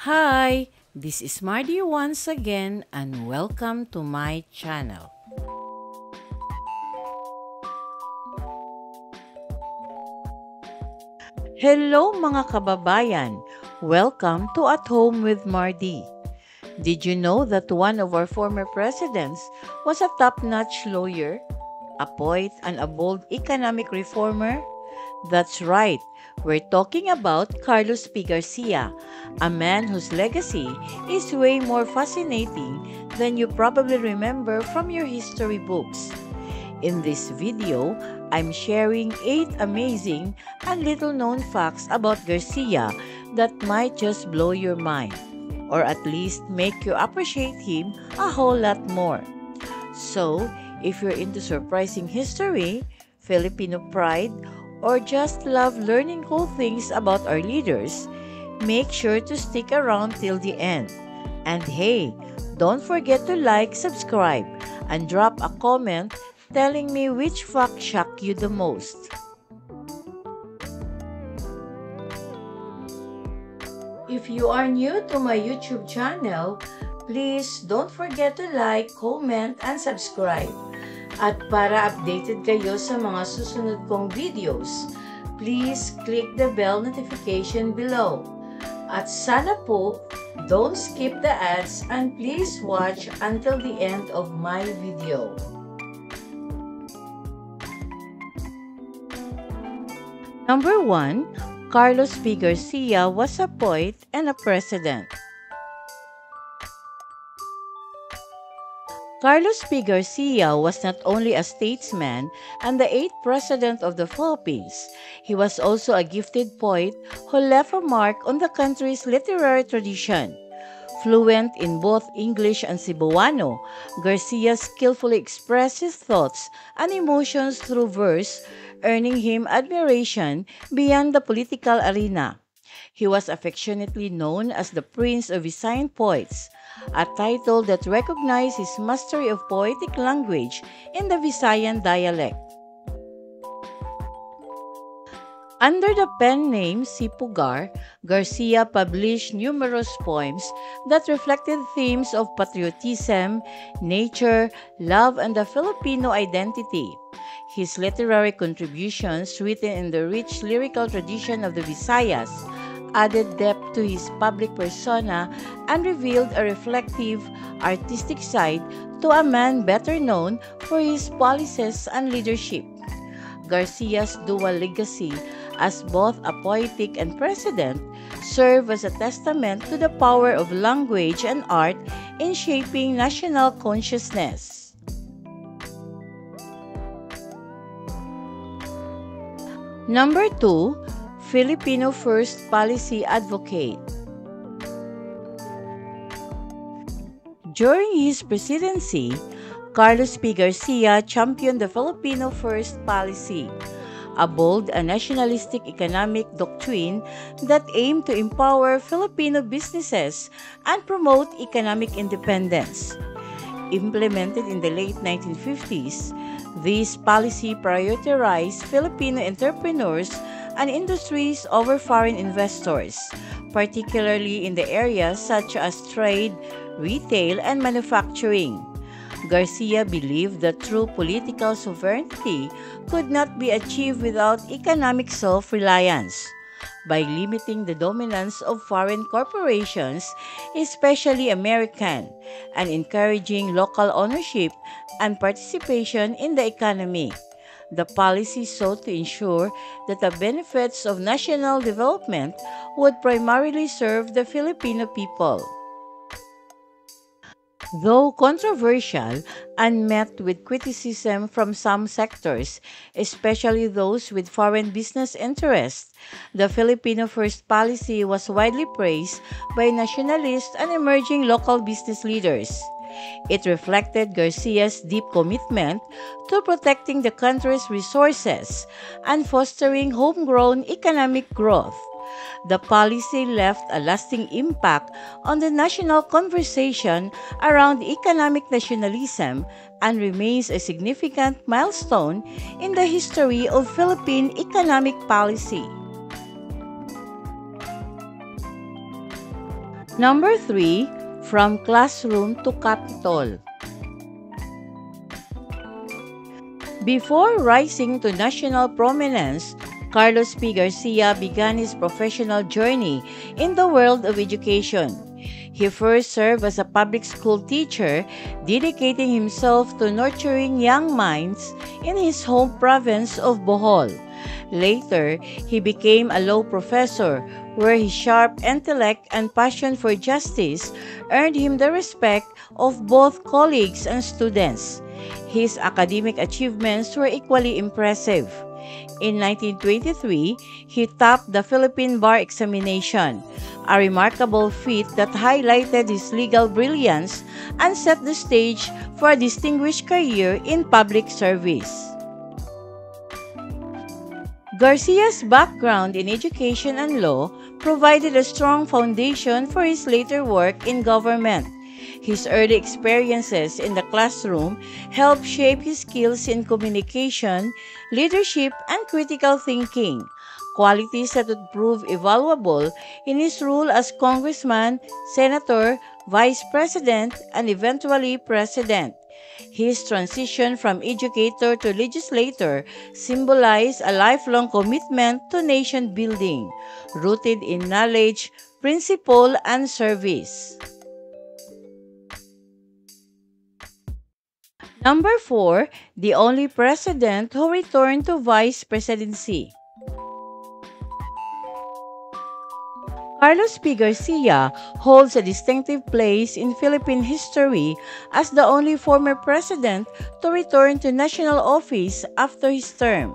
Hi, this is Mardy once again and welcome to my channel. Hello mga kababayan! Welcome to At Home with Mardy. Did you know that one of our former presidents was a top-notch lawyer, a poet, and a bold economic reformer? That's right, we're talking about Carlos P. Garcia, a man whose legacy is way more fascinating than you probably remember from your history books. In this video, I'm sharing 8 amazing and little-known facts about Garcia that might just blow your mind, or at least make you appreciate him a whole lot more. So, if you're into surprising history, Filipino pride, or just love learning cool things about our leaders, make sure to stick around till the end. And hey, don't forget to like, subscribe, and drop a comment telling me which fact shocked you the most. If you are new to my YouTube channel, please don't forget to like, comment, and subscribe. At para updated kayo sa mga susunod kong videos, please click the bell notification below. At sana po, don't skip the ads and please watch until the end of my video. Number 1, Carlos P. Garcia was a poet and a president. Carlos P. Garcia was not only a statesman and the 8th president of the Philippines, he was also a gifted poet who left a mark on the country's literary tradition. Fluent in both English and Cebuano, Garcia skillfully expressed his thoughts and emotions through verse, earning him admiration beyond the political arena. He was affectionately known as the Prince of Visayan Poets, a title that recognized his mastery of poetic language in the Visayan dialect. Under the pen name C. Pugar, Garcia published numerous poems that reflected themes of patriotism, nature, love, and the Filipino identity. His literary contributions, written in the rich lyrical tradition of the Visayas, added depth to his public persona and revealed a reflective, artistic side to a man better known for his policies and leadership. Garcia's dual legacy as both a poetic and president serve as a testament to the power of language and art in shaping national consciousness. Number 2, Filipino First policy advocate. During his presidency, Carlos P. Garcia championed the Filipino First policy, a bold and nationalistic economic doctrine that aimed to empower Filipino businesses and promote economic independence. Implemented in the late 1950s, this policy prioritized Filipino entrepreneurs and industries over foreign investors, particularly in the areas such as trade, retail, and manufacturing. Garcia believed that true political sovereignty could not be achieved without economic self-reliance. By limiting the dominance of foreign corporations, especially American, and encouraging local ownership and participation in the economy. The policy sought to ensure that the benefits of national development would primarily serve the Filipino people. Though controversial and met with criticism from some sectors, especially those with foreign business interests, the Filipino First policy was widely praised by nationalists and emerging local business leaders. It reflected Garcia's deep commitment to protecting the country's resources and fostering homegrown economic growth. The policy left a lasting impact on the national conversation around economic nationalism and remains a significant milestone in the history of Philippine economic policy. Number 3, from classroom to Capitol. Before rising to national prominence, Carlos P. Garcia began his professional journey in the world of education. He first served as a public school teacher, dedicating himself to nurturing young minds in his home province of Bohol. Later, he became a law professor, where his sharp intellect and passion for justice earned him the respect of both colleagues and students. His academic achievements were equally impressive. In 1923, he topped the Philippine Bar Examination, a remarkable feat that highlighted his legal brilliance and set the stage for a distinguished career in public service. Garcia's background in education and law provided a strong foundation for his later work in government. His early experiences in the classroom helped shape his skills in communication, leadership, and critical thinking, qualities that would prove invaluable in his role as congressman, senator, vice president, and eventually president. His transition from educator to legislator symbolized a lifelong commitment to nation building, rooted in knowledge, principle, and service. Number 4, the only president who returned to vice presidency. Carlos P. Garcia holds a distinctive place in Philippine history as the only former president to return to national office after his term.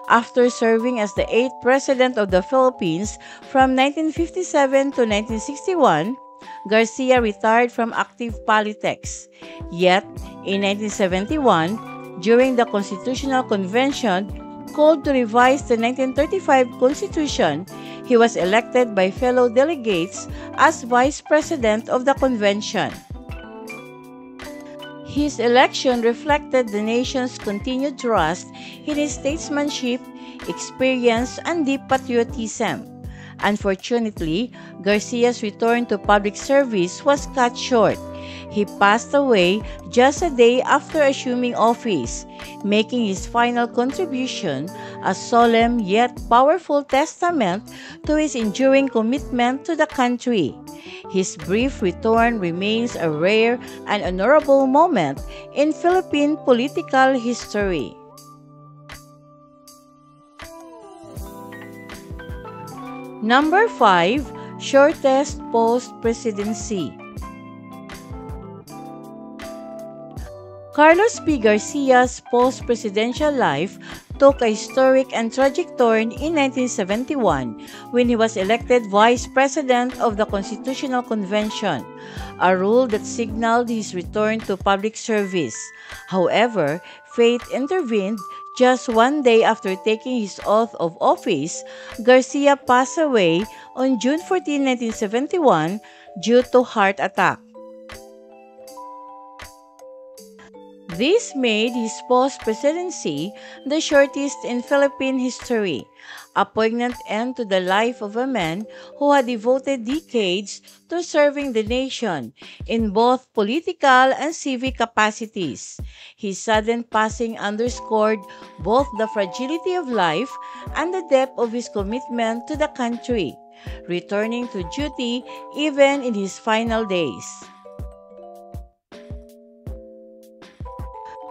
After serving as the 8th president of the Philippines from 1957 to 1961, Garcia retired from active politics. Yet, in 1971, during the Constitutional Convention called to revise the 1935 Constitution, he was elected by fellow delegates as Vice President of the Convention. His election reflected the nation's continued trust in his statesmanship, experience, and deep patriotism. Unfortunately, Garcia's return to public service was cut short. He passed away just a day after assuming office, making his final contribution a solemn yet powerful testament to his enduring commitment to the country. His brief return remains a rare and honorable moment in Philippine political history. Number 5, shortest post-presidency. Carlos P. Garcia's post-presidential life took a historic and tragic turn in 1971 when he was elected Vice President of the Constitutional Convention, a role that signaled his return to public service. However, fate intervened. Just one day after taking his oath of office, Garcia passed away on June 14, 1971 due to heart attack. This made his post-presidency the shortest in Philippine history, a poignant end to the life of a man who had devoted decades to serving the nation in both political and civic capacities. His sudden passing underscored both the fragility of life and the depth of his commitment to the country, returning to duty even in his final days.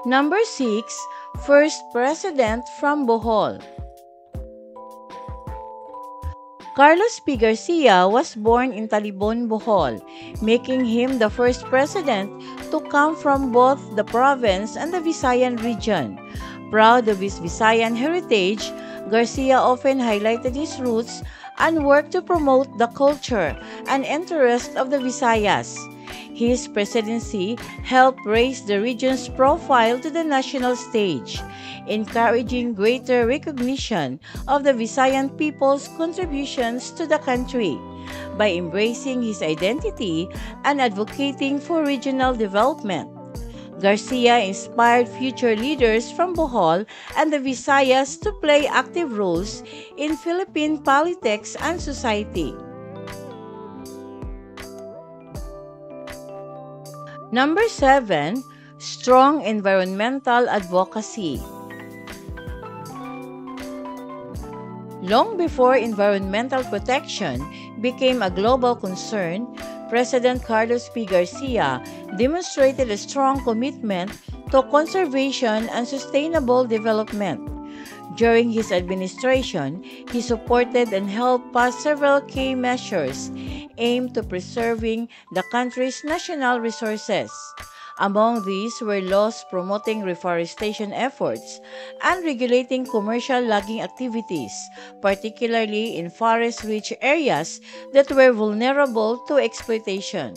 Number 6, first president from Bohol. Carlos P. Garcia was born in Talibon, Bohol, making him the first president to come from both the province and the Visayan region. Proud of his Visayan heritage, Garcia often highlighted his roots and worked to promote the culture and interest of the Visayas. His presidency helped raise the region's profile to the national stage, encouraging greater recognition of the Visayan people's contributions to the country. By embracing his identity and advocating for regional development, Garcia inspired future leaders from Bohol and the Visayas to play active roles in Philippine politics and society. Number 7, strong environmental advocacy. Long before environmental protection became a global concern, President Carlos P. Garcia demonstrated a strong commitment to conservation and sustainable development. During his administration, he supported and helped pass several key measures aimed to preserving the country's national resources. Among these were laws promoting reforestation efforts and regulating commercial logging activities, particularly in forest-rich areas that were vulnerable to exploitation.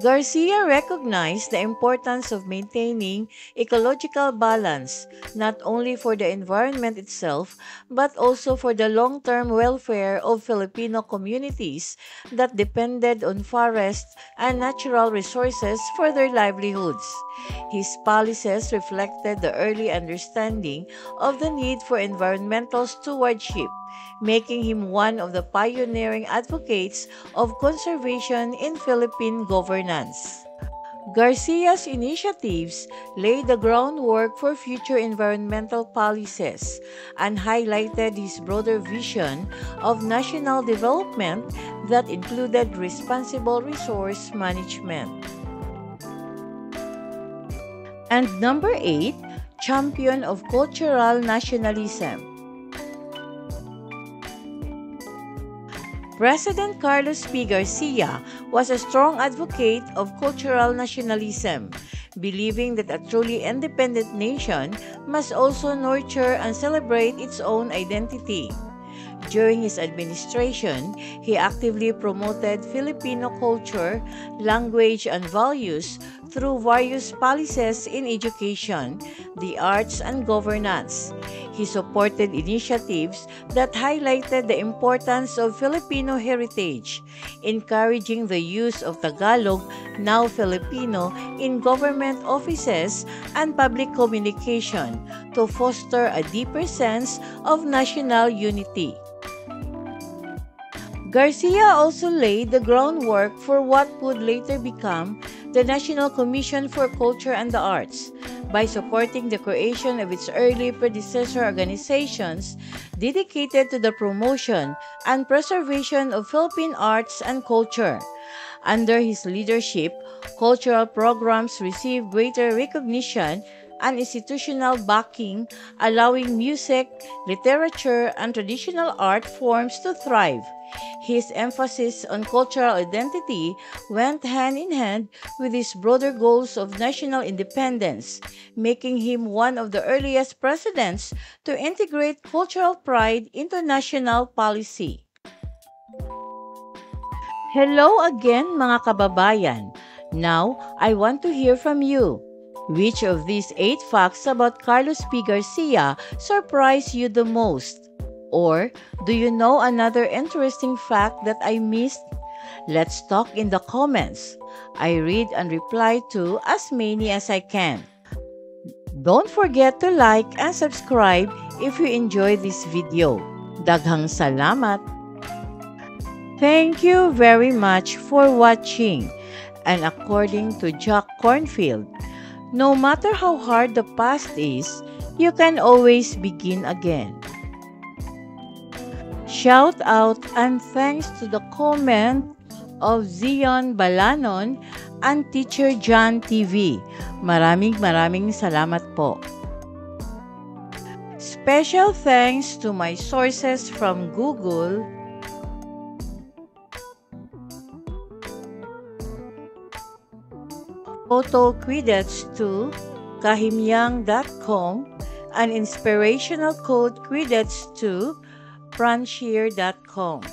Garcia recognized the importance of maintaining ecological balance, not only for the environment itself, but also for the long-term welfare of Filipino communities that depended on forests and natural resources for their livelihoods. His policies reflected the early understanding of the need for environmental stewardship, making him one of the pioneering advocates of conservation in Philippine governance. Garcia's initiatives laid the groundwork for future environmental policies and highlighted his broader vision of national development that included responsible resource management. And number 8, champion of cultural nationalism. President Carlos P. Garcia was a strong advocate of cultural nationalism, believing that a truly independent nation must also nurture and celebrate its own identity. During his administration, he actively promoted Filipino culture, language, and values through various policies in education, the arts, and governance. He supported initiatives that highlighted the importance of Filipino heritage, encouraging the use of Tagalog, now Filipino, in government offices and public communication to foster a deeper sense of national unity. Garcia also laid the groundwork for what would later become the National Commission for Culture and the Arts by supporting the creation of its early predecessor organizations dedicated to the promotion and preservation of Philippine arts and culture. Under his leadership, cultural programs received greater recognition and institutional backing, allowing music, literature, and traditional art forms to thrive. His emphasis on cultural identity went hand in hand with his broader goals of national independence, making him one of the earliest presidents to integrate cultural pride into national policy. Hello again mga kababayan. Now, I want to hear from you. Which of these 8 facts about Carlos P. Garcia surprised you the most? Or do you know another interesting fact that I missed? Let's talk in the comments. I read and reply to as many as I can. Don't forget to like and subscribe if you enjoy this video. Daghang salamat! Thank you very much for watching. And according to Jack Cornfield, no matter how hard the past is, you can always begin again. Shout out and thanks to the comment of Zion Balanon and Teacher John TV. Maraming salamat po. Special thanks to my sources from Google, Photo Credits to kahimyang.com, and inspirational quote credits to franshire.com.